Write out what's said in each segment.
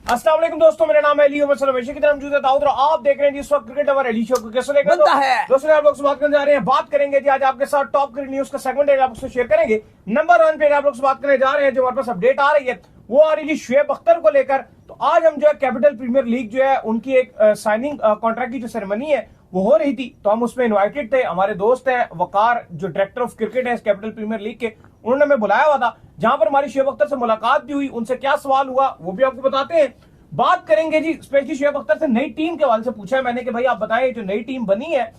अस्सलाम वालेकुम दोस्तों, मेरा नाम है अली उमर हमेशा की तरह मौजूद है दाऊद और आप देख रहे हैं इस वक्त क्रिकेट हमारे अली शो को कैसे लेकर बनता है। दोस्तों आप लोग से बात करने जा रहे हैं। बात करेंगे जी आज आपके साथ टॉप क्रिकेट न्यूज का सेगमेंट है, आप उसको शेयर करेंगे। नंबर 1 पे आप लोग से बात करने जा रहे हैं, जो हमारे पास अपडेट आ रही है वो आ रही है शुएब अख्तर को लेकर। तो आज हम जो है कैपिटल प्रीमियर लीग जो है उनकी एक साइनिंग कॉन्ट्रैक्ट की जो सेरेमनी है वो हो रही थी, तो हम उसमें इन्वाइटेड थे। हमारे दोस्त हैं वकार जो डायरेक्टर ऑफ क्रिकेट है कैपिटल प्रीमियर लीग के, उन्होंने हमें बुलाया हुआ था, जहां पर हमारी शुएब अख्तर से मुलाकात भी हुई। उनसे क्या सवाल हुआ वो भी आपको बताते हैं। बात करेंगे जी स्पेशली शुएब अख्तर से नई टीम के हवाले से पूछा है मैंने कि भाई आप बताएं जो नई टीम बनी है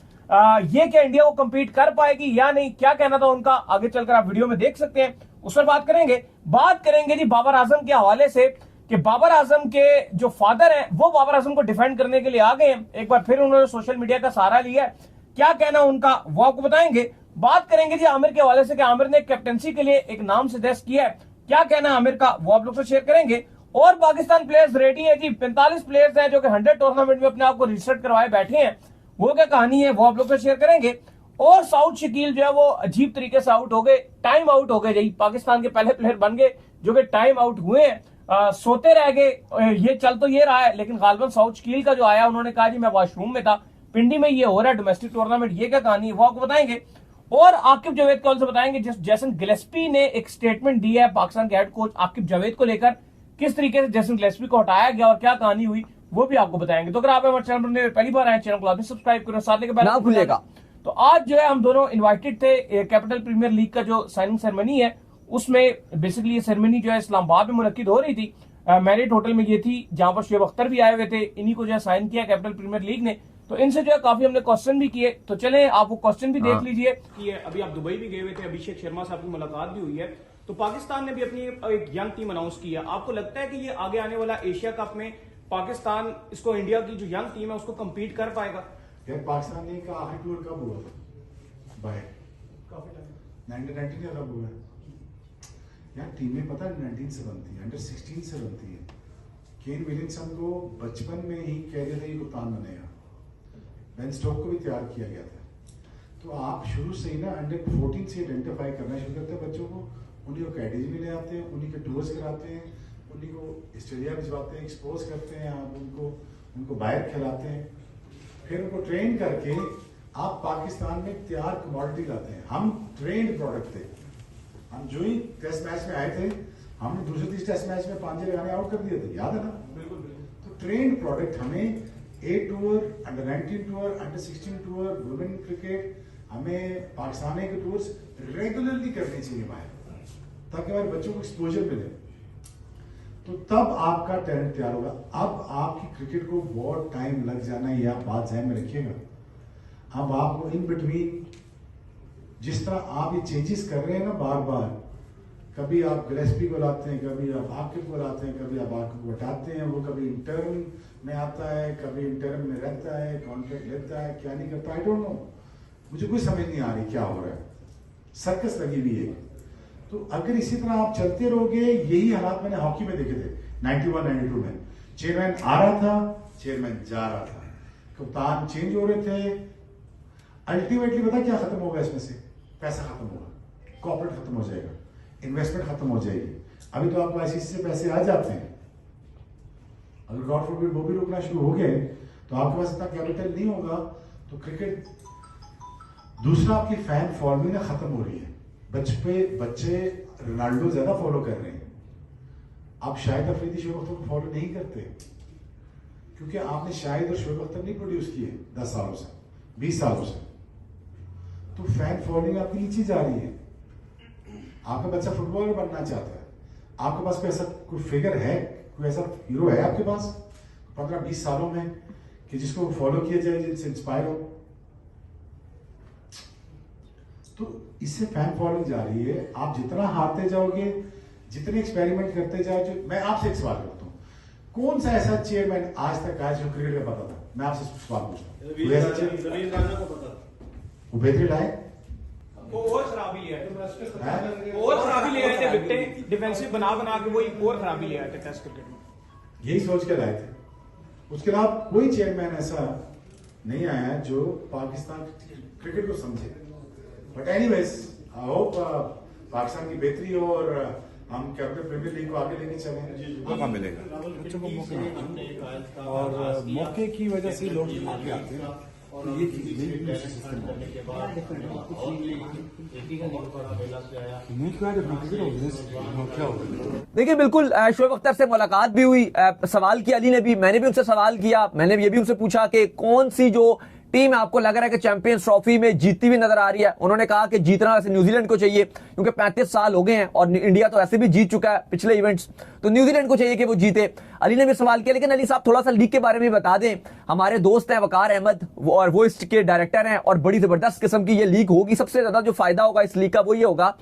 ये क्या इंडिया को कंपीट कर पाएगी या नहीं, क्या कहना था उनका, आगे चलकर आप वीडियो में देख सकते हैं, उस पर बात करेंगे। बात करेंगे जी बाबर आजम के हवाले से कि बाबर आजम के जो फादर हैं वो बाबर आजम को डिफेंड करने के लिए आ गए हैं। एक बार फिर उन्होंने सोशल मीडिया का सहारा लिया है, क्या कहना उनका वो आपको बताएंगे। बात करेंगे जी आमिर के हवाले से कि आमिर ने कैप्टनसी के लिए एक नाम सजेस्ट किया है, क्या कहना आमिर का वो आप लोग से शेयर करेंगे। और पाकिस्तान प्लेयर्स रेडी है जी, 45 प्लेयर्स हैं जो कि 100 टूर्नामेंट में अपने आप को रजिस्टर करवाए बैठे हैं, वो क्या कहानी है वो आप लोग से शेयर करेंगे। और साउथ शकील जो है वो अजीब तरीके से आउट हो गए, टाइम आउट हो गए जी, पाकिस्तान के पहले प्लेयर बन गए जो कि टाइम आउट हुए हैं, सोते रह गए। ये चल तो ये रहा है लेकिन गालबन साउथ शकील का जो आया उन्होंने कहा जी मैं वॉशरूम में था, पिंडी में ये हो रहा है डोमेस्टिक टूर्नामेंट, ये क्या कहानी है वो आपको बताएंगे। और आकिब जावेद कौल से बताएंगे जैसन गिलेस्पी ने एक स्टेटमेंट दी है पाकिस्तान के हेड कोच आकिब जावेद को लेकर, किस तरीके से जैसन गिलेस्पी को हटाया गया और क्या कहानी हुई वो भी आपको बताएंगे। तो अगर आप हमारे चैनल पर पहली बार आए चैनल को लाजमी सब्सक्राइब करो, साथ लेकर ना भूलेगा। तो आज जो है हम दोनों इनवाइटेड थे कैपिटल प्रीमियर लीग का जो साइनिंग सेरेमनी है उसमें। बेसिकली ये सेरेमनी जो है इस्लामाबाद में मुनक्किद हो रही थी, मैरिट होटल में ये थी, जहां पर शुएब अख्तर भी आए हुए थे, इन्हीं को जो है साइन किया कैपिटल प्रीमियर लीग ने। तो इनसे जो है काफी हमने क्वेश्चन भी किए, तो चले आप वो क्वेश्चन भी देख लीजिए। अभी आप दुबई भी गए हुए थे, अभिषेक शर्मा साहब की मुलाकात भी हुई है, तो पाकिस्तान ने भी अपनी एक यंग टीम अनाउंस की है। आपको लगता है कि ये आगे आने वाला एशिया कप में पाकिस्तान इसको इंडिया की जो यंग टीम है उसको कम्पीट कर पाएगा? यार पाकिस्तान का आखिरी टूर कब हुआ बाहर? काफी टाइम 1990 का कब हुआ? यार टीमें पता है 19 से बनती है, अंडर 16 से बनती है। केन विलियमसन को बचपन में ही कह दिया था ये कप्तान बनेगा, बेन स्टोक को भी तैयार किया गया था। तो आप शुरू से ही ना अंडर 14 से आइडेंटिफाई करना शुरू करते हैं बच्चों को, उन्हीं को अकेडमी में ले आते हैं, उन्हीं के टूर्स कराते हैं, उन्हीं को ऑस्ट्रेलिया भिजवाते हैं, एक्सपोज करते हैं, आप उनको बाहर खिलाते हैं, फिर उनको ट्रेन करके आप पाकिस्तान में तैयार कमोडिटी लाते हैं। हम ट्रेंड प्रोडक्ट थे, हम जो ही टेस्ट मैच में आए थे हमने दूसरे तीसरे टेस्ट मैच में 5 लगाने आउट कर दिए थे, याद है ना? बिल्कुल। तो ट्रेंड प्रोडक्ट हमें A tour, under 19 tour, under 16 tour, women cricket, हमें पाकिस्तान के टूर्स रेगुलरली करने चाहिए बाहर, ताकि हमारे बच्चों को एक्सपोजर मिले, तो तब आपका टैलेंट तैयार होगा। अब आपकी क्रिकेट को बहुत टाइम लग जाना है, यह बात ध्यान में रखिएगा। अब आपको इन बिटवीन जिस तरह आप ये चेंजेस कर रहे हैं ना बार बार, कभी आप गिलेस्पी को लाते हैं, कभी आप आकिब को लाते हैं, कभी आप आकिब को हटाते हैं, वो कभी इंटर्न में आता है, कभी इंटर्न में रहता है, कॉन्ट्रैक्ट लेता है, क्या नहीं करता, आई डोंट नो, मुझे कोई समझ नहीं आ रही क्या हो रहा है, सर्कस लगी हुई है। तो अगर इसी तरह आप चलते रहोगे, यही हालात मैंने हॉकी में देखे थे 91-92 में, चेयरमैन आ रहा था, चेयरमैन जा रहा था, कप्तान चेंज हो रहे थे, अल्टीमेटली पता क्या खत्म होगा इसमें से? पैसा खत्म होगा, कॉर्पोरेट खत्म हो जाएगा, इन्वेस्टमेंट खत्म हो जाएगी। अभी तो आपको आईसीसी से पैसे आ जाते हैं, अगर गॉड फॉरबिड वो भी रुकना शुरू हो गए तो आपके पास इतना कैपिटल नहीं होगा, तो क्रिकेट। दूसरा आपकी फैन फॉलोइंग खत्म हो रही है, बच्चे रोनाल्डो ज्यादा फॉलो कर रहे हैं, आप शाहिद अफरीदी शुएब अख्तर को फॉलो नहीं करते, क्योंकि आपने शाहिद और शुएब अख्तर नहीं प्रोड्यूस किए 10 सालों से, 20 सालों से, तो फैन फॉलोइंग आपकी नीचे जा रही है। आपका बच्चा फुटबॉलर बनना चाहता है, आपके पास कोई ऐसा कोई फिगर है, कोई ऐसा हीरो है आपके पास 15-20 सालों में कि जिसको फॉलो किया जाए, जिनसे इंस्पायर हो? तो इससे फैन फॉलोइंग जा रही है। आप जितना हारते जाओगे, जितने एक्सपेरिमेंट करते जाओ, मैं आपसे एक सवाल करता हूँ, कौन सा ऐसा चेयरमैन आज तक आया जो क्रिकेट का पता था? मैं आपसे सवाल पूछता हूँ, वो बेहतरीन लाए, और खराबी ले आए, और खराबी ले आए थे, विकेटें डिफेंसिव बना के वो एक और खराबी ले आए थे टेस्ट क्रिकेट में, यही सोच कर लाए थे। उसके अलावा कोई चेयरमैन ऐसा नहीं आया जो पाकिस्तान क्रिकेट को समझे। But anyways, I hope Pakistan की बेहतरी हो और हम कैपिटल प्रीमियर लीग को आगे लेके चले। मौका मिलेगा, बच्चों को मौके मिलते हैं और मौके की वजह से लोग आगे आते हैं और ये क्या होगा। देखिए बिल्कुल शोएब अख्तर से मुलाकात भी हुई, सवाल किया अली ने भी, मैंने भी उनसे सवाल किया, मैंने ये भी उनसे पूछा कि कौन सी जो टीम आपको लग रहा है कि चैंपियंस ट्रॉफी में जीतती हुई नजर आ रही है। उन्होंने कहा कि जीतना वैसे न्यूजीलैंड को चाहिए क्योंकि 35 साल हो गए हैं और इंडिया तो ऐसे भी जीत चुका है पिछले इवेंट्स, तो न्यूजीलैंड को चाहिए कि वो जीते। अली ने भी सवाल किया, लेकिन अली साहब थोड़ा सा लीग के बारे में बता दें। हमारे दोस्त हैं वकार अहमद और वो इसके डायरेक्टर हैं और बड़ी जबरदस्त किस्म की ये लीग होगी। सबसे ज्यादा जो फायदा होगा इस लीग का वो ये होगा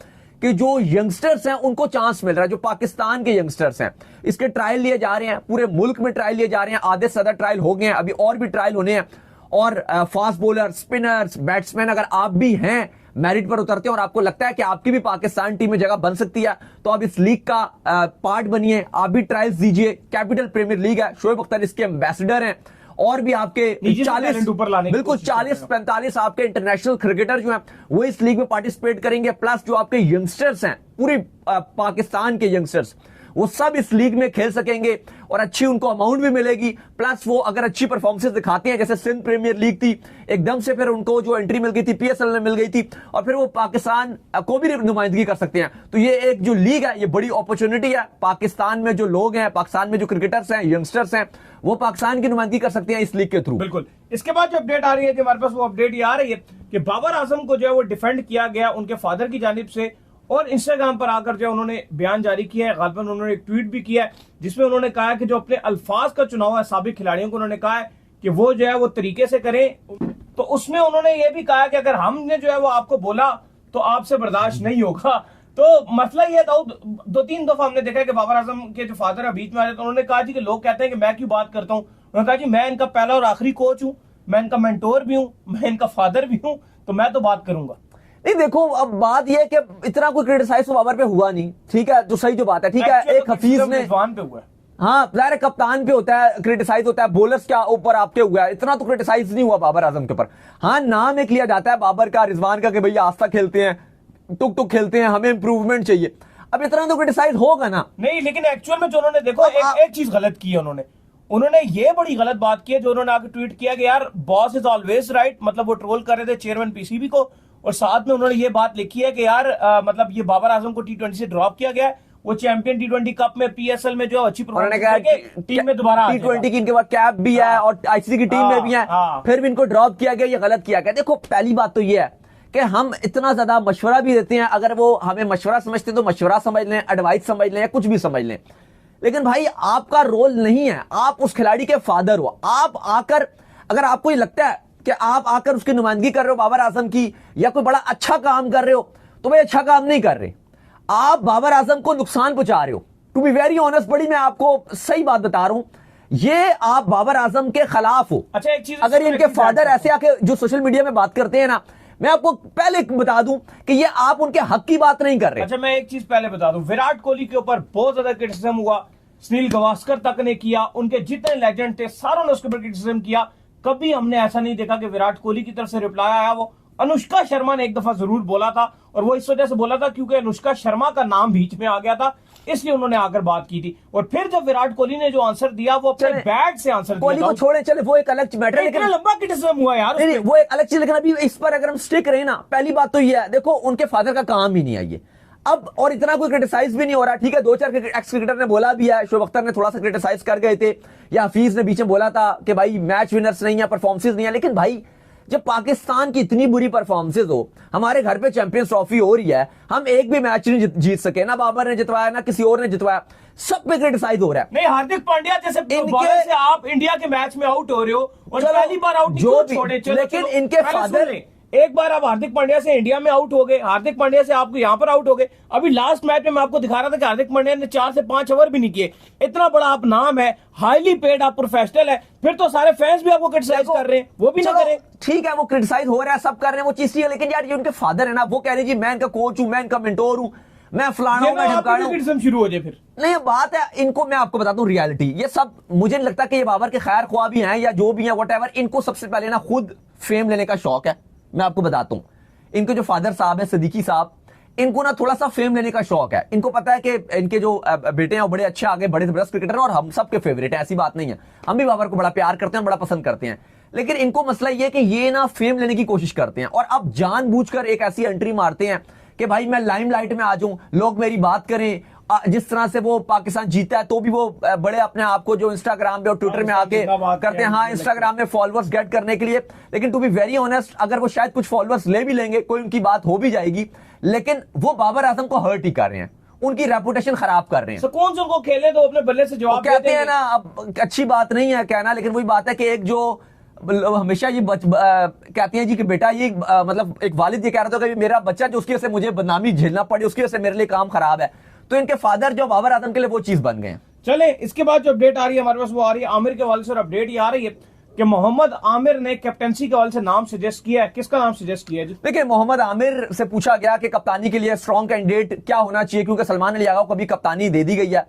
कि जो यंगस्टर्स हैं उनको चांस मिल रहा है, जो पाकिस्तान के यंगस्टर्स हैं। इसके ट्रायल लिए जा रहे हैं, पूरे मुल्क में ट्रायल लिए जा रहे हैं, आधे से ज्यादा ट्रायल हो गए हैं, अभी और भी ट्रायल होने हैं। और फास्ट बॉलर, स्पिनर्स, बैट्समैन, अगर आप भी हैं मेरिट पर उतरते हैं और आपको लगता है कि आपकी भी पाकिस्तान टीम में जगह बन सकती है, तो आप इस लीग का पार्ट बनिए, आप भी ट्रायल्स दीजिए। कैपिटल प्रीमियर लीग है, शोएब अख्तर इसके एम्बेसडर हैं और भी आपके 40 ऊपर लाने बिल्कुल 40-45 आपके इंटरनेशनल क्रिकेटर जो हैं वो इस लीग में पार्टिसिपेट करेंगे। प्लस जो आपके यंगस्टर्स हैं, पूरी पाकिस्तान के यंगस्टर्स, वो सब इस लीग में खेल सकेंगे और अच्छी उनको अमाउंट भी मिलेगी। प्लस वो अगर अच्छी परफॉर्मेंस दिखाते हैं, जैसे सिंध प्रीमियर लीग थी, एकदम से फिर उनको जो एंट्री मिल गई थी, पीएसएल में मिल गई थी, और फिर वो पाकिस्तान को भी नुमाइंदगी कर सकते हैं। तो ये एक जो लीग है ये बड़ी अपॉर्चुनिटी है। पाकिस्तान में जो लोग हैं, पाकिस्तान में जो क्रिकेटर्स हैं, यंगस्टर्स हैं, वो पाकिस्तान की नुमाइंदगी कर सकते हैं इस लीग के थ्रू। बिल्कुल। इसके बाद जो अपडेट आ रही है कि हमारे पास वो अपडेट ये आ रही है कि बाबर आजम को जो है वो डिफेंड किया गया उनके फादर की जानिब से, और इंस्टाग्राम पर आकर जो उन्होंने बयान जारी किया है। गालिबन उन्होंने एक ट्वीट भी किया है जिसमें उन्होंने कहा है कि जो अपने अल्फाज का चुनाव है साबिक खिलाड़ियों को, उन्होंने कहा है कि वो जो है वो तरीके से करें। तो उसमें उन्होंने ये भी कहा कि अगर हमने जो है वो आपको बोला तो आपसे बर्दाश्त नहीं होगा। तो मसला ये था, 2-3 दफा हमने देखा है कि बाबर आजम के जो फादर है बीच में आए, तो उन्होंने कहा जी कि लोग कहते हैं कि मैं क्यों बात करता हूं। उन्होंने कहा जी मैं इनका पहला और आखिरी कोच हूं, मैं इनका मेंटोर भी हूं, मैं इनका फादर भी हूं, तो मैं तो बात करूंगा। नहीं देखो, अब बात यह है कि इतना कोई क्रिटिसाइज तो बाबर पे हुआ नहीं, ठीक है, जो सही जो बात है, ठीक है। एक हफीज ने पे हुआ है, हाँ जाहिर है कप्तान पे होता है क्रिटिसाइज, होता है बॉलर्स क्या ऊपर आपके हुआ है, इतना तो क्रिटिसाइज नहीं हुआ बाबर आजम के ऊपर। हाँ नाम एक लिया जाता है बाबर का, रिजवान का, कि भैया आस्था खेलते हैं, टुक टुक खेलते हैं, हमें इंप्रूवमेंट चाहिए। अब इतना तो क्रिटिसाइज होगा ना। नहीं, लेकिन एक्चुअल में जो उन्होंने देखो एक चीज गलत की है, उन्होंने ये बड़ी गलत बात की है जो उन्होंने आगे ट्वीट किया कि यार बॉस इज ऑलवेज राइट, मतलब वो ट्रोल कर रहे थे चेयरमैन पीसीबी को, और साथ में उन्होंने ये बात लिखी है कि यार मतलब ये बाबर आजम को टी20 से ड्रॉप किया गया है, वो चैंपियन टी20 कप में पीएसएल में जो अच्छी परफॉर्मेंस टीम में दोबारा टी20 की इनके पास कैप भी है और आईसीसी की टीम में भी है, फिर भी इनको ड्रॉप किया गया, ये गलत किया गया। देखो पहली बात तो ये है कि हम इतना ज्यादा मशवरा भी देते हैं, अगर वो हमें मशवरा समझते हैं तो मशवरा समझ लें, एडवाइस समझ लें या कुछ भी समझ लें, लेकिन भाई आपका रोल नहीं है, आप उस खिलाड़ी के फादर हो। आप आकर अगर आपको ये लगता है कि आप आकर उसकी नुमाइंदगी कर रहे हो बाबर आजम की, या कोई बड़ा अच्छा काम कर रहे हो, तो भाई अच्छा काम नहीं कर रहे, आप बाबर आजम को नुकसान पहुंचा रहे हो। टू बी वेरी ऑनेस्ट, बड़ी मैं आपको सही बात बता रहा हूं, ये आप बाबर आजम के खिलाफ हो। अच्छा एक चीज, अगर इनके फादर ऐसे आके जो सोशल मीडिया में बात करते हैं ना, मैं आपको पहले बता दूं कि ये आप उनके हक की बात नहीं कर रहे। अच्छा मैं एक चीज पहले बता दूं, विराट कोहली के ऊपर बहुत ज्यादा क्रिटिसिज्म हुआ, सुनील गावस्कर तक ने किया, उनके जितने लेजेंड थे सारों ने उसके ऊपर क्रिटिसिज्म किया। कभी हमने ऐसा नहीं देखा कि विराट कोहली की तरफ से रिप्लाई आया। वो अनुष्का शर्मा ने एक दफा जरूर बोला था, और वो इस वजह से बोला था क्योंकि अनुष्का शर्मा का नाम बीच में आ गया था, इसलिए उन्होंने आकर बात की थी। और फिर जब विराट कोहली ने जो आंसर दिया वो अपने बैट से आंसर दिया। कोहली को छोड़े, चले वो एक अलग मैटर, लेकिन लंबा क्रिटिसिज्म हुआ यार, नहीं वो एक अलग चीज। लेकिन अभी इस पर अगर हम स्टिक रहे ना, पहली बात तो ये है, देखो उनके फादर का काम ही नहीं है ये अब, और इतना कोई क्रिटिसाइज भी नहीं हो रहा। ठीक है, 2-4 एक्स क्रिकेटर ने बोला भी है, शोएब अख्तर ने थोड़ा सा क्रिटिसाइज कर गए थे, या हफीज ने बीच में बोला था कि भाई मैच विनर्स नहीं है, परफॉर्मेंसेज नहीं है। लेकिन भाई जब पाकिस्तान की इतनी बुरी परफॉर्मेंसेज हो, हमारे घर पे चैंपियंस ट्रॉफी हो रही है, हम एक भी मैच नहीं जीत सके, ना बाबर ने जितवाया ना किसी और ने जितवाया, सब पे क्रिटिसाइज हो रहा है। नहीं हार्दिक पांड्या जैसे बॉलर से आप इंडिया के मैच में आउट हो रहे हो, और पहली बार आउट जो छोड़े, लेकिन इनके फादर, एक बार आप हार्दिक पांड्या से इंडिया में आउट हो गए, हार्दिक पांड्या से आपको यहां पर आउट हो गए। अभी लास्ट मैच में मैं आपको दिखा रहा था कि हार्दिक पांड्या ने 4 से 5 ओवर भी नहीं किए। इतना बड़ा आप नाम है, हाईली पेड, आप प्रोफेशनल है, फिर तो सारे फैंस भी आपको क्रिटिसाइज कर रहे हैं, वो भी ना करें। ठीक है वो क्रिटिसाइज हो रहा है, सब कर रहे हैं, वो चीज है, लेकिन यार ये उनके फादर है ना, वो कह रहे जी मैं इनका कोच हूं, मैं इनका मेंटोर हूं, मैं फलाना हूं, मैं ढमकाना हूं, शुरू हो जाए फिर। नहीं बात है इनको, मैं आपको बताता हूं रियलिटी, ये सब मुझे नहीं लगता कि ये बाबर के खैर ख्वाह भी हैं या जो भी हैं व्हाटएवर, इनको सबसे पहले ना खुद फेम लेने का शौक है। मैं आपको बताता हूं, इनके जो फादर साहब है सिद्दीकी साहब, इनको ना थोड़ा सा फेम लेने का शौक है। इनको पता है कि इनके जो बेटे हैं वो बड़े अच्छे आगे बड़े जबरदस्त क्रिकेटर हैं और हम सबके फेवरेट है, ऐसी बात नहीं है। हम भी बाबर को बड़ा प्यार करते हैं, बड़ा पसंद करते हैं, लेकिन इनको मसला ये है कि ये ना फेम लेने की कोशिश करते हैं और अब जानबूझकर एक ऐसी एंट्री मारते हैं कि भाई मैं लाइमलाइट में आ जाऊं, लोग मेरी बात करें। जिस तरह से वो पाकिस्तान जीता है तो भी वो बड़े अपने आप को जो इंस्टाग्राम पे और ट्विटर में आके करते हैं, हाँ इंस्टाग्राम में फॉलोअर्स गेट करने के लिए। लेकिन टू बी वेरी ऑनेस्ट, अगर वो शायद कुछ फॉलोअर्स ले भी लेंगे, कोई उनकी बात हो भी जाएगी, लेकिन वो बाबर आजम को हर्ट ही कर रहे हैं, उनकी रेपुटेशन खराब कर रहे हैं। तो कौन से उनको खेले तो अपने बल्ले से जवाब कहते हैं ना, अब अच्छी बात नहीं है कहना, लेकिन वही बात है कि एक जो हमेशा ये कहती हैं जी कि बेटा ये मतलब एक वालिद ये कह रहा था कि मेरा बच्चा जो उसकी वजह से मुझे बदनामी झेलना पड़ी, उसकी वजह से मेरे लिए काम खराब है, तो इनके फादर जो बाबर आजम के लिए वो चीज बन गए हैं। चले इसके बाद जो अपडेट आ रही है हमारे पास वो आ रही है आमिर के हवाले से, और अपडेट ये आ रही है कि मोहम्मद आमिर ने कैप्टनसी के हवाले से नाम सजेस्ट किया है। किसका नाम सजेस्ट किया है जी? देखिए, मोहम्मद आमिर से पूछा गया कि कप्तानी के लिए स्ट्रॉन्ग कैंडिडेट क्या होना चाहिए, क्योंकि सलमान अली आगा को भी कप्तानी दे दी गई है।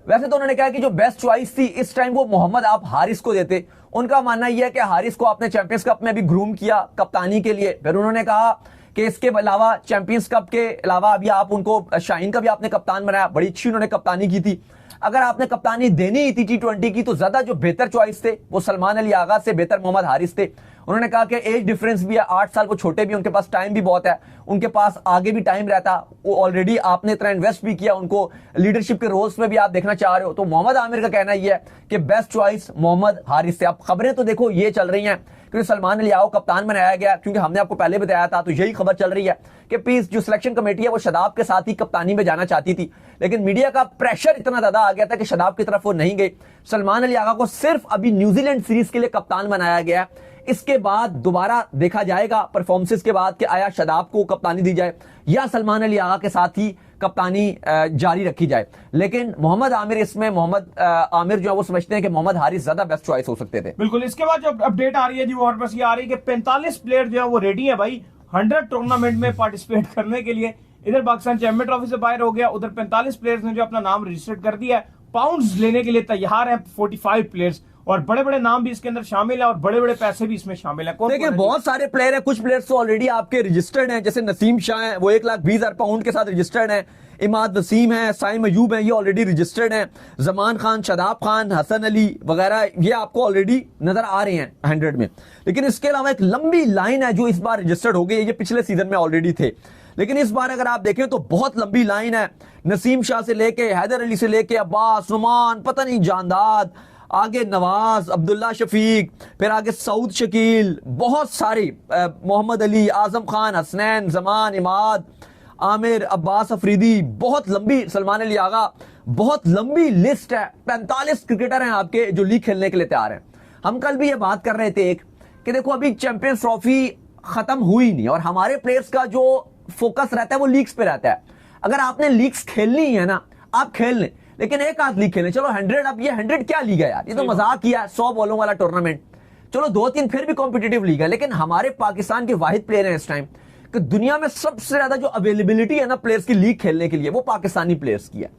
वैसे तो उन्होंने कहा कि जो बेस्ट चॉइस थी इस टाइम वो मोहम्मद आप हारिस को देते। उनका मानना यह है कि हारिस को आपने चैंपियंस कप में भी ग्रूम किया कप्तानी के लिए। फिर उन्होंने कहा कि इसके अलावा चैंपियंस कप के अलावा अभी आप उनको शाहीन का भी आपने कप्तान बनाया, बड़ी अच्छी उन्होंने कप्तानी की थी। अगर आपने कप्तानी देनी ही थी T20 की तो ज्यादा जो बेहतर चॉइस थे वो सलमान अली आगा से बेहतर मोहम्मद हारिस थे। उन्होंने कहा कि एज डिफरेंस भी है, 8 साल, वो छोटे भी, उनके पास टाइम भी बहुत है, उनके पास आगे भी टाइम रहता, वो ऑलरेडी आपने इतना इन्वेस्ट भी किया, उनको लीडरशिप के रोल्स में भी आप देखना चाह रहे हो। तो मोहम्मद आमिर का कहना यह है कि बेस्ट चॉइस मोहम्मद हारिस से। अब खबरें तो देखो ये चल रही हैं क्योंकि सलमान अली आगा को कप्तान बनाया गया, क्योंकि हमने आपको पहले बताया था, तो यही खबर चल रही है कि पीस जो सिलेक्शन कमेटी है वो शदाब के साथ ही कप्तानी में जाना चाहती थी, लेकिन मीडिया का प्रेशर इतना ज्यादा आ गया था कि शदाब की तरफ वो नहीं गई। सलमान अली आगा को सिर्फ अभी न्यूजीलैंड सीरीज के लिए कप्तान बनाया गया। इसके बाद दोबारा देखा जाएगा परफॉर्मेंसेस के बाद कि आया शदाब को कप्तानी दी जाए या सलमान अली आगा के साथ ही कप्तानी जारी रखी जाए। लेकिन मोहम्मद आमिर इसमें मोहम्मद आमिर जो है वो समझते हैं कि मोहम्मद हारिस ज्यादा बेस्ट चॉइस हो सकते थे। बिल्कुल। इसके बाद जो अपडेट आ रही है जी वो हमारे पास ये आ रही है कि 45 प्लेयर जो है वो रेडी है भाई 100 टूर्नामेंट में पार्टिसिपेट करने के लिए। इधर पाकिस्तान चैंपियन ट्रॉफी से बाहर हो गया, उधर 45 प्लेयर्स ने जो अपना नाम रजिस्टर्ड कर दिया है। पाउंड्स लेने के लिए तैयार है 45 प्लेयर्स, और बड़े बड़े नाम भी इसके अंदर शामिल है और बड़े बड़े पैसे भी इसमें शामिल है। देखिए, बहुत सारे प्लेयर हैं, कुछ प्लेयर्स तो ऑलरेडी आपके रजिस्टर्ड हैं, जैसे नसीम शाह हैं, वो 1,20,000 पाउंड के साथ रजिस्टर्ड हैं। इमाद वसीम है, साइम अयूब है, ये ऑलरेडी रजिस्टर्ड हैं। जमान खान, शदाब खान, हसन अली वगैरह ये आपको ऑलरेडी नजर आ रहे हैं 100 में। लेकिन इसके अलावा एक लंबी लाइन है जो इस बार रजिस्टर्ड हो गई है, ये पिछले सीजन में ऑलरेडी थे, लेकिन इस बार अगर आप देखें तो बहुत लंबी लाइन है। नसीम शाह से लेके हैदर अली से लेके अब्बास, नुमान, पता नहीं जानदाद, आगे नवाज, अब्दुल्ला शफीक, फिर आगे सऊद शकील, बहुत सारे, मोहम्मद अली, आजम खान, हसनैन, जमान, इमाद, आमिर, अब्बास अफरीदी, बहुत लंबी, सलमान अली आगा, बहुत लंबी लिस्ट है। 45 क्रिकेटर हैं आपके जो लीग खेलने के लिए तैयार हैं। हम कल भी ये बात कर रहे थे कि देखो अभी चैंपियंस ट्रॉफी खत्म हुई नहीं और हमारे प्लेयर्स का जो फोकस रहता है वो लीग्स पे रहता है। अगर आपने लीग्स खेलनी है ना, आप खेल लें, लेकिन एक आध लीग खेलें। चलो 100, अब ये 100 क्या लीग है यार, ये तो मजाक किया, 100 बॉलों वाला टूर्नामेंट। चलो 2-3 फिर भी कॉम्पिटिटिव लीग है, लेकिन हमारे पाकिस्तान के वाहिद प्लेयर हैं इस टाइम कि दुनिया में सबसे ज्यादा जो अवेलेबिलिटी है ना प्लेयर्स की लीग खेलने के लिए, वो पाकिस्तानी प्लेयर्स की है।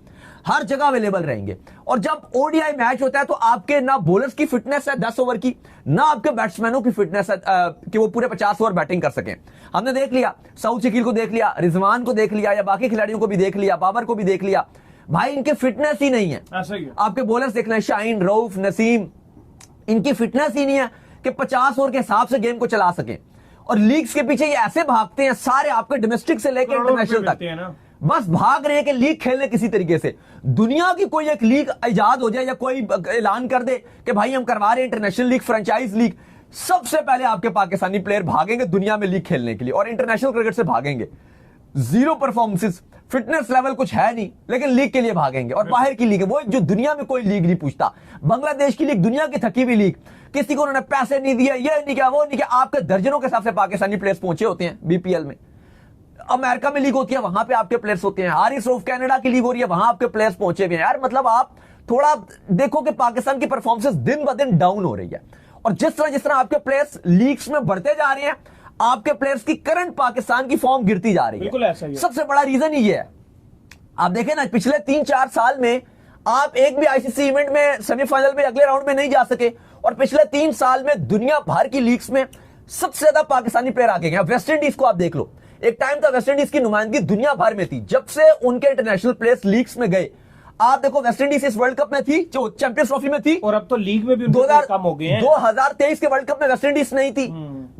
हर जगह अवेलेबल रहेंगे। और जब ओडीआई मैच होता है तो आपके ना बॉलर्स की फिटनेस है 10 ओवर की, ना आपके बैट्समैनों की फिटनेस है कि वो पूरे 50 ओवर बैटिंग कर सकें। हमने देख लिया, सऊद शकील को देख लिया, रिजवान को देख लिया, या बाकी खिलाड़ियों को भी देख लिया, बाबर को भी देख लिया, भाई इनके फिटनेस ही नहीं है। ऐसा ही है। आपके बॉलर्स देखना है, शाहीन, रऊफ, नसीम, इनकी फिटनेस ही नहीं है कि 50 ओवर के हिसाब से गेम को चला सकें। और लीग्स के पीछे ये ऐसे भागते हैं सारे, आपके डोमेस्टिक से लेकर इंटरनेशनल तक, बस भाग रहे हैं कि लीग खेलने किसी तरीके से। दुनिया की कोई एक लीग इजाद हो जाए या कोई ऐलान कर दे कि भाई हम करवा रहे हैं इंटरनेशनल लीग, फ्रेंचाइज लीग, सबसे पहले आपके पाकिस्तानी प्लेयर भागेंगे दुनिया में लीग खेलने के लिए और इंटरनेशनल क्रिकेट से भागेंगे। जीरो परफॉर्मेंसेस, फिटनेस लेवल कुछ है नहीं, लेकिन लीग के लिए भागेंगे। और बाहर की लीग है वो जो दुनिया में कोई लीग नहीं पूछता। बांग्लादेश की लीग दुनिया की थकी हुई लीग, किसी को उन्होंने पैसे नहीं दिए, ये नहीं किया, वो नहीं किया, आपके दर्जनों के हिसाब से पाकिस्तानी प्लेयर्स पहुंचे होते हैं बीपीएल में। अमेरिका में लीग होती है, वहां पे आपके प्लेयर्स होते हैं। हारिस रऊफ कनाडा की लीग हो रही है, वहां आपके प्लेयर्स पहुंचे हुए हैं। यार मतलब आप थोड़ा देखो कि पाकिस्तान की परफॉर्मेंस दिन ब दिन डाउन हो रही है, और जिस तरह आपके प्लेयर्स लीग्स में बढ़ते जा रहे हैं, आपके प्लेयर्स की करंट पाकिस्तान की फॉर्म गिरती जा रही है। बिल्कुल ऐसा ही है। सबसे बड़ा रीजन ही है, आप देखें ना, पिछले 3-4 साल में आप एक भी आईसीसी इवेंट में सेमीफाइनल में अगले राउंड में नहीं जा सके, और पिछले 3 साल में दुनिया भर की लीग्स में सबसे ज्यादा पाकिस्तानी प्लेयर आगे गए। वेस्ट इंडीज को आप देख लो, एक टाइम था वेस्ट इंडीज की नुमाइंदगी दुनिया भर में थी। जब से उनके इंटरनेशनल प्लेयर्स लीग्स में गए, आप देखो वेस्ट इंडीज इस वर्ल्ड कप में थी, जो चैंपियंस ट्रॉफी में थी, और अब तो लीग में भी उनके प्लेयर कम हो गए हैं। 2023 के वर्ल्ड कप में वेस्ट इंडीज नहीं थी,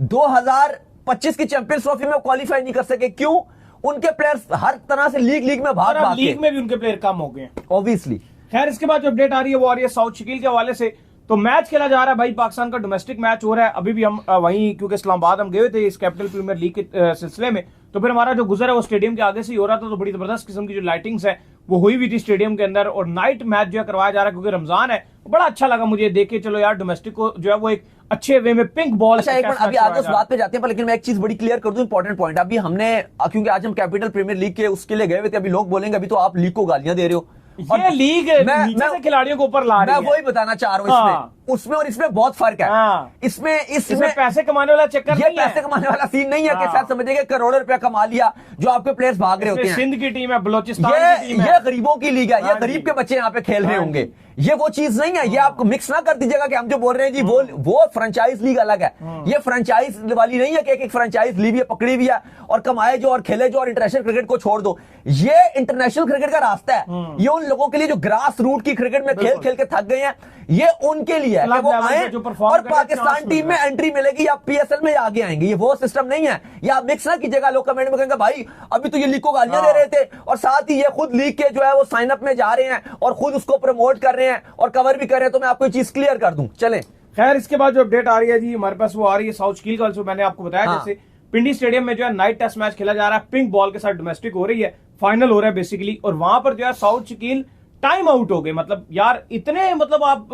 2025 की चैंपियंस ट्रॉफी में क्वालिफाई नहीं कर सके। क्यों? उनके प्लेयर्स हर तरह से लीग में भाग भाग लीग में भी उनके प्लेयर कम हो गए हैं ऑब्वियसली। खैर, इसके बाद जो अपडेट आ रही है वो आ रही है साउथ शकील के हवाले से। तो मैच खेला जा रहा है भाई, पाकिस्तान का डोमेस्टिक मैच हो रहा है। अभी भी हम वहीं, क्योंकि इस्लामाबाद हम गए थे इस कैपिटल प्रीमियर लीग के सिलसिले में, तो फिर हमारा जो गुजर है वो स्टेडियम के आगे से ही हो रहा था। तो बड़ी जबरदस्त किस्म की जो लाइटिंग्स है वो हुई हुई थी स्टेडियम के अंदर, और नाइट मैच जो है करवाया जा रहा है क्योंकि रमजान है। बड़ा अच्छा लगा मुझे देख के, चलो यार डोमेस्टिक को जो है वो एक अच्छे वे में पिंक बॉल। अच्छा, एक मिनट, अभी आगे उस बात पे जाते हैं, पर लेकिन मैं एक चीज बड़ी क्लियर कर दूं, इंपॉर्टेंट पॉइंट। अभी हमने, क्योंकि आज हम कैपिटल प्रीमियर लीग के उसके लिए गए हुए थे, अभी लोग बोलेंगे अभी तो आप लीग को गालियां दे रहे हो। ये लीग नीचे से खिलाड़ियों को ऊपर ला रही है। मैं वही बताना चाह रहा हूँ, उसमें और इसमें बहुत फर्क है। इसमें पैसे कमाने वाला चक्कर ये पैसे कमाने वाला सीन नहीं है कि शायद समझिए करोड़ों रुपया कमा लिया जो आपके प्लेयर्स भाग रहे होते हैं। सिंध की टीम है, बलोचिस्तान की टीम है, ये गरीबों की लीग है, ये गरीब के बच्चे यहाँ पे खेल रहे होंगे। ये वो चीज नहीं है, ये आपको मिक्स ना कर दीजिएगा कि हम जो बोल रहे हैं जी वो फ्रेंचाइज लीग अलग है। ये फ्रेंचाइज वाली नहीं है कि एक फ्रेंचाइज ली भी है, पकड़ी भी है और कमाए जो और खेले जो, और इंटरनेशनल क्रिकेट को छोड़ दो। ये इंटरनेशनल क्रिकेट का रास्ता है। ये उन लोगों के लिए जो ग्रास रूट की क्रिकेट में खेल खेल के थक गए हैं, ये उनके लिए है कि वो आए और पाकिस्तान टीम में एंट्री मिलेगी या पीएसएल में आगे आएंगे। ये वो सिस्टम नहीं है। ये आप मिक्स ना कीजिएगा। लोग कमेंट में कहेंगे भाई अभी तो ये लीग को गालियां दे रहे थे और साथ ही ये खुद लीग के जो है वो साइन अप में जा रहे हैं और खुद उसको प्रमोट कर रहे हैं और कवर भी कर रहे हैं। तो मैं आपको ये चीज क्लियर कर दूं। चलें, खैर, इसके बाद जो अपडेट आ रही है जी हमारे पास वो आ रही है साउथ शकील का। जो मैंने आपको बताया, जैसे पिंडी स्टेडियम में जो है नाइट टेस्ट मैच खेला जा रहा है, पिंक बॉल के साथ डोमेस्टिक हो रही है, फाइनल हो रहा है बेसिकली। और वहां पर जो है साउथ शकील टाइम आउट हो गए। मतलब यार इतने, मतलब आप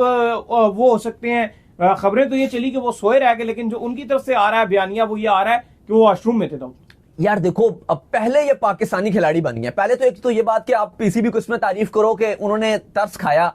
वो हो सकते हैं, खबरें तो ये चली कि वो सोए रह गए, लेकिन जो उनकी तरफ से आ रहा है बयानिया वो ये आ रहा है कि वो वॉशरूम में थे। तो यार देखो, अब पहले ये पाकिस्तानी खिलाड़ी बन गए। पहले तो एक तो ये बात कि आप पीसीबी को इसमें तारीफ करो कि उन्होंने तरस खाया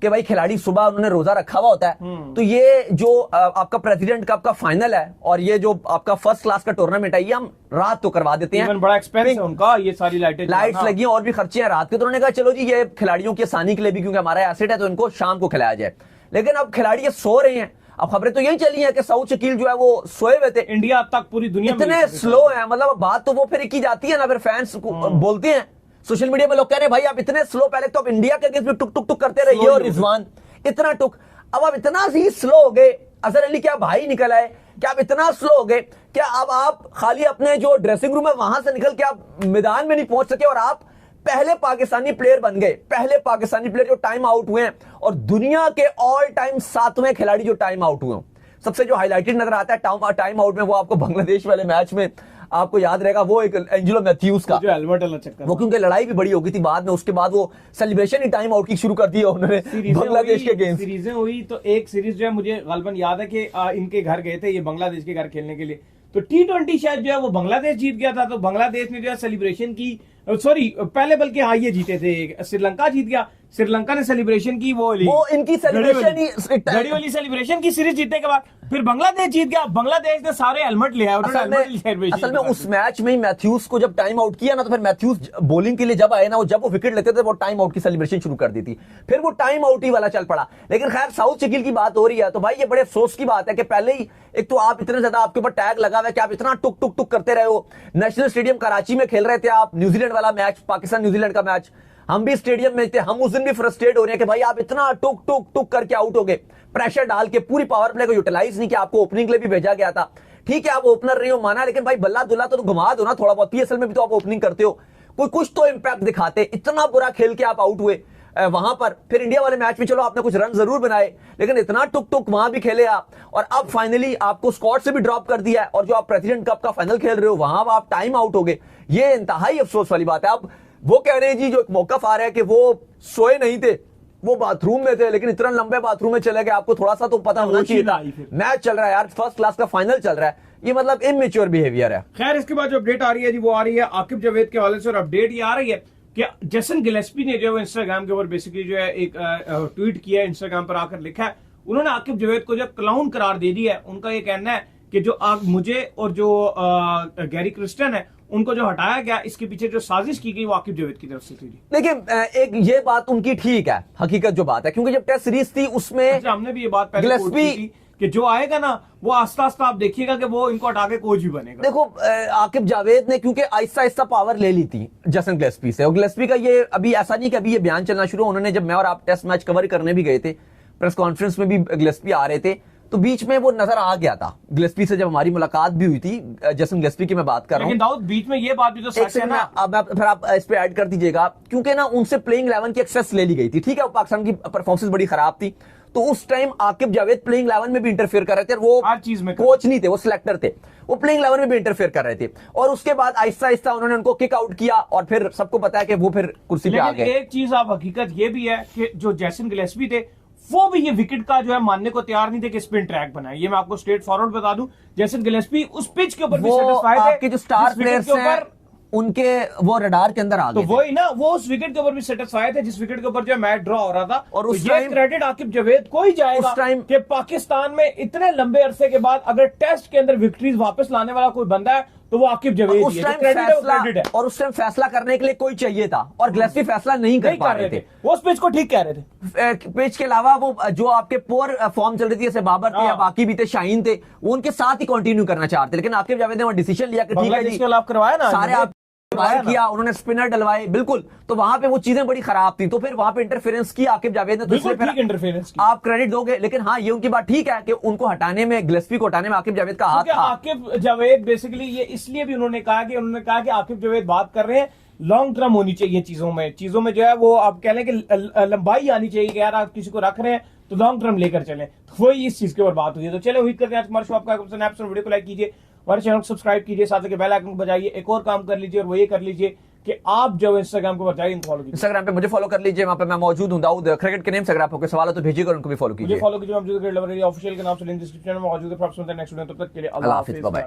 कि भाई खिलाड़ी सुबह उन्होंने रोजा रखा हुआ होता है। तो ये जो आपका प्रेसिडेंट कप का फाइनल है और ये जो आपका फर्स्ट क्लास का टूर्नामेंट है, ये हम रात तो करवा देते हैं। बड़ा एक्सपेंस है उनका, ये सारी लाइट्स लगी और भी खर्चे हैं रात के। तो उन्होंने कहा चलो जी ये खिलाड़ियों की आसानी के लिए भी, क्योंकि हमारा एसेट है, तो इनको शाम को खिलाया जाए। लेकिन अब खिलाड़ी ये सो रहे हैं। अब खबरें तो यही चली है कि साउथ शकील जो है वो सोए हुए थे। इंडिया अब तक पूरी दुनिया इतने स्लो है, मतलब बात तो वो फिर की जाती है ना, फिर फैंस बोलते हैं सोशल मीडिया में, लोग कह रहे हैं भाई आप इतने स्लो, पहले तो आप इंडिया के अगेंस्ट में टुक टुक टुक करते रहिए और रिजवान इतना टुक, अब आप इतना ही स्लो हो गए। अजहर अली क्या भाई निकल आए, क्या आप इतना स्लो हो गए? क्या अब आप खाली अपने जो ड्रेसिंग रूम है वहां से निकल के आप मैदान में नहीं पहुंच सके और आप पहले पाकिस्तानी प्लेयर बन गए, पहले पाकिस्तानी प्लेयर जो टाइम आउट हुए हैं और दुनिया के ऑल टाइम 7वें खिलाड़ी जो टाइम आउट हुए। सबसे जो हाईलाइटेड नजर आता है टाइम आउट में, वो आपको बांग्लादेश वाले मैच में आपको याद रहेगा, वो एक एंजेलो मैथ्यूज का जो हेलमेट वाला चक्कर, वो क्योंकि लड़ाई भी बड़ी हो गई थी बाद में, उसके बाद वो सेलिब्रेशन ही टाइम आउट की शुरू कर दी उन्होंने बांग्लादेश के अगेंस्ट। सीरीजें हुई तो एक सीरीज जो है मुझे गलबन याद है कि इनके घर गए थे ये बांग्लादेश के घर खेलने के लिए, तो T20 शायद जो है वो बांग्लादेश जीत गया था। तो बांग्लादेश ने जो है सेलिब्रेशन की, सॉरी पहले बल्कि हाँ ये जीते थे, श्रीलंका जीत गया, श्रीलंका ने सेलिब्रेशन की, वो इनकी सेलिब्रेशन ही घड़ी वाली सेलिब्रेशन की सीरीज जीतने के बाद फिर बांग्लादेश जीत गया। बांग्लादेश ने सारे हेलमेट लिया है, असल में उस मैच में मैथ्यूज को जब टाइम आउट किया ना, तो फिर मैथ्यूज बॉलिंग के लिए जब आए ना, वो जब वो विकेट लेते थे वो टाइम आउट की सेलिब्रेशन शुरू कर दी थी, फिर वो टाइम आउट ही वाला चल पड़ा। लेकिन खैर साउथ शकील की बात हो रही है तो भाई ये बड़े अफसोस की बात है कि पहले ही एक तो आप इतने ज्यादा आपके ऊपर टैग लगा हुआ है कि आप इतना टुक टुक टुक करते रहे हो। नेशनल स्टेडियम कराची में खेल रहे थे आप, न्यूजीलैंड वाला मैच, पाकिस्तान न्यूजीलैंड का मैच, हम भी स्टेडियम में थे, हम उस दिन भी फ्रस्ट्रेट हो रहे हैं कि भाई आप इतना टुक टुक टुक करके आउट हो गए, प्रेशर डाल के पूरी पावर प्ले को यूटिलाइज नहीं किया। आपको ओपनिंग के लिए भी भेजा गया था, ठीक है आप ओपनर रही हो माना, लेकिन भाई बल्ला दुल्ला तो घुमा दो ना थोड़ा बहुत। पीएसएल में भी तो आप ओपनिंग करते हो, कोई कुछ तो इंपैक्ट दिखाते। इतना बुरा खेल के आप आउट हुए वहां पर। फिर इंडिया वाले मैच में चलो आपने कुछ रन जरूर बनाए, लेकिन इतना टुक टुक वहां भी खेले आप, और अब फाइनली आपको स्क्वाड से भी ड्रॉप कर दिया है, और जो आप प्रेसिडेंट कप का फाइनल खेल रहे हो वहां आप टाइम आउट हो गए। ये इंतहाई अफसोस वाली बात है। अब वो कह रहे हैं जी, जो एक मौका आ रहा है कि वो सोए नहीं थे, वो बाथरूम में थे, लेकिन इतना लंबे बाथरूम में चले गए, आपको थोड़ा सा तो पता होना चाहिए था। मैच चल रहा है यार, फर्स्ट क्लास का फाइनल चल रहा है, ये मतलब इमेच्योर बिहेवियर है। खैर इसके बाद जो अपडेट आ रही है जी वो आ रही है आकिब जावेद के हवाले से, और अपडेट ये आ रही है कि जेसन गिलेस्पी ने जो है इंस्टाग्राम के ऊपर बेसिकली जो है एक ट्वीट किया है, इंस्टाग्राम पर आकर लिखा है, उन्होंने आकिब जावेद को जो क्लाउन करार दे दिया है। उनका ये कहना है कि जो मुझे और जो गैरी क्रिस्टन है उनको जो हटाया गया, इसके पीछे जो साजिश की गई वो आकिब जावेद की तरफ से थी। देखिए एक ये बात उनकी ठीक है, हकीकत जो बात है, क्योंकि जब टेस्ट सीरीज थी उसमें हमने भी ये बात पहले गिलेस्पी कि जो आएगा ना वो आस्ता आस्ता आप देखिएगा कि वो इनको हटा के कोच भी बनेगा। देखो आकिब जावेद ने क्योंकि आहिस्ता आहिस्ता पावर ले ली थी जेसन गिलेस्पी से, और गिलेस्पी का ये अभी ऐसा नहीं कि अभी ये बयान चलना शुरू, उन्होंने जब मैं और आप टेस्ट मैच कवर करने भी गए थे, प्रेस कॉन्फ्रेंस में भी गिलेस्पी आ रहे थे, तो बीच में वो नजर आ गया था गिलेस्पी से जब हमारी मुलाकात भी हुई थी, जेसन गिलेस्पी की मैं बात कर रहा हूँ। लेकिन दाऊद बीच में ये बात भी तो सच है ना, अब फिर आप इस पे ऐड कर दीजिएगा, क्योंकि ना उनसे प्लेइंग 11 की एक्सेस ले ली गई थी, ठीक है, पाकिस्तान की परफॉर्मेंस बड़ी खराब थी, तो उस टाइम आकिब जावेद प्लेइंग 11 में भी इंटरफेयर कर रहे थे, वो हर चीज में कोच नहीं थे, वो सिलेक्टर थे, वो प्लेइंग 11 में भी इंटरफेयर कर रहे थे, और उसके बाद आहिस्ता आहिस्ता उन्होंने उनको किक आउट किया, और फिर सबको पता है कि वो फिर कुर्सी पे आ लेकिन गए। एक चीज आप हकीकत ये भी है कि जो जेसन गिलेस्पी थे वो भी ये विकेट का जो है मानने को तैयार नहीं थे कि स्पिन ट्रैक बनाए। ये मैं आपको स्ट्रेट फॉरवर्ड बता दूं, जेसन गिलेस्पी उस पिच के ऊपर भी वो सेटिस्फाइड थे, आपके जो स्टार जिस विकेट प्लेयर्स के हैं ऊपर उनके वो रडार के अंदर आ तो गए थे। वही ना, वो उस विकेट के ऊपर भी सेटिस्फाइड थे जिस विकेट के ऊपर जो मैच ड्रॉ हो रहा था। और तो उस ये टाइम- क्रेडिट आकिब जावेद को ही जाएगा उस टाइम- कि पाकिस्तान में इतने लंबे अरसे के बाद अगर टेस्ट के अंदर विक्ट्रीज वापस लाने वाला कोई बंदा है तो वो आकिब जावेद उस ही है। टाइम जो क्रेडिट है वो फैसला क्रेडिट है। और उस टाइम फैसला करने के लिए कोई चाहिए था, और गिलेस्पी फैसला नहीं कर नहीं पा कर रहे थे। वो उस पिच को ठीक कह रहे थे। पिच के अलावा वो जो आपके पोर फॉर्म चल रही थी, जैसे बाबर थे या हाँ। बाकी भी थे, शाहीन थे, वो उनके साथ ही कंटिन्यू करना चाहते, लेकिन आकिब जावेद ने वो डिसीजन लिया कि ठीक है बांग्लादेश जी, के खिलाफ करवाया ना, सारे आप करवाया ना। किया, उन्होंने स्पिनर डलवाए, बिल्कुल, तो वहां पे वो चीजें बड़ी खराब थी, तो फिर वहां पे इंटरफेरेंस की आकिब जावेद ने, तो बिल्कुल इसलिए ठीक फिर इंटरफेरेंस की। आप क्रेडिट दोगे, लेकिन हाँ ये उनकी बात ठीक है कि उनको हटाने में, गिलेस्पी को हटाने में आकिब जावेद का हाथ क्योंकि था। आकिब जावेद बेसिकली ये इसलिए भी उन्होंने कहा कि आकिब जावेद बात कर रहे हैं लॉन्ग टर्म होनी चाहिए चीजों में जो है वो आप कह लें कि लंबाई आनी चाहिए कि यार आप किसी को रख रहे हैं तो लॉन्ग टर्म लेकर चलें, तो वही इस चीज के ऊपर बात हुई है। तो चले उम्मीद करते हैं आज हमारे शो आपका वीडियो को लाइक कीजिए, हमारे चैनल को सब्सक्राइब कीजिए, साथ ही बेल आइकन को बजाइए। एक और काम कर लीजिए और वो ये कर लीजिए कि आप जो इंस्टाग्राम के ऊपर जाइए फॉलो कीजिए, इंस्टाग्राम पे मुझे फॉलो कर लीजिए, वहां पे मैं मौजूद हूं, दाऊद क्रिकेट के नेम से। अगर आपको कोई सवाल हो तो भेजिएगा, उनको भी फॉलो मुझे कीजिए। फॉलो कीजिए। ऑफिशियल के नाम से लिंक डिस्क्रिप्शन में मौजूद है। नेक्स्ट वीडियो, तब तक के लिए अल्लाह हाफिज, बाय बाय।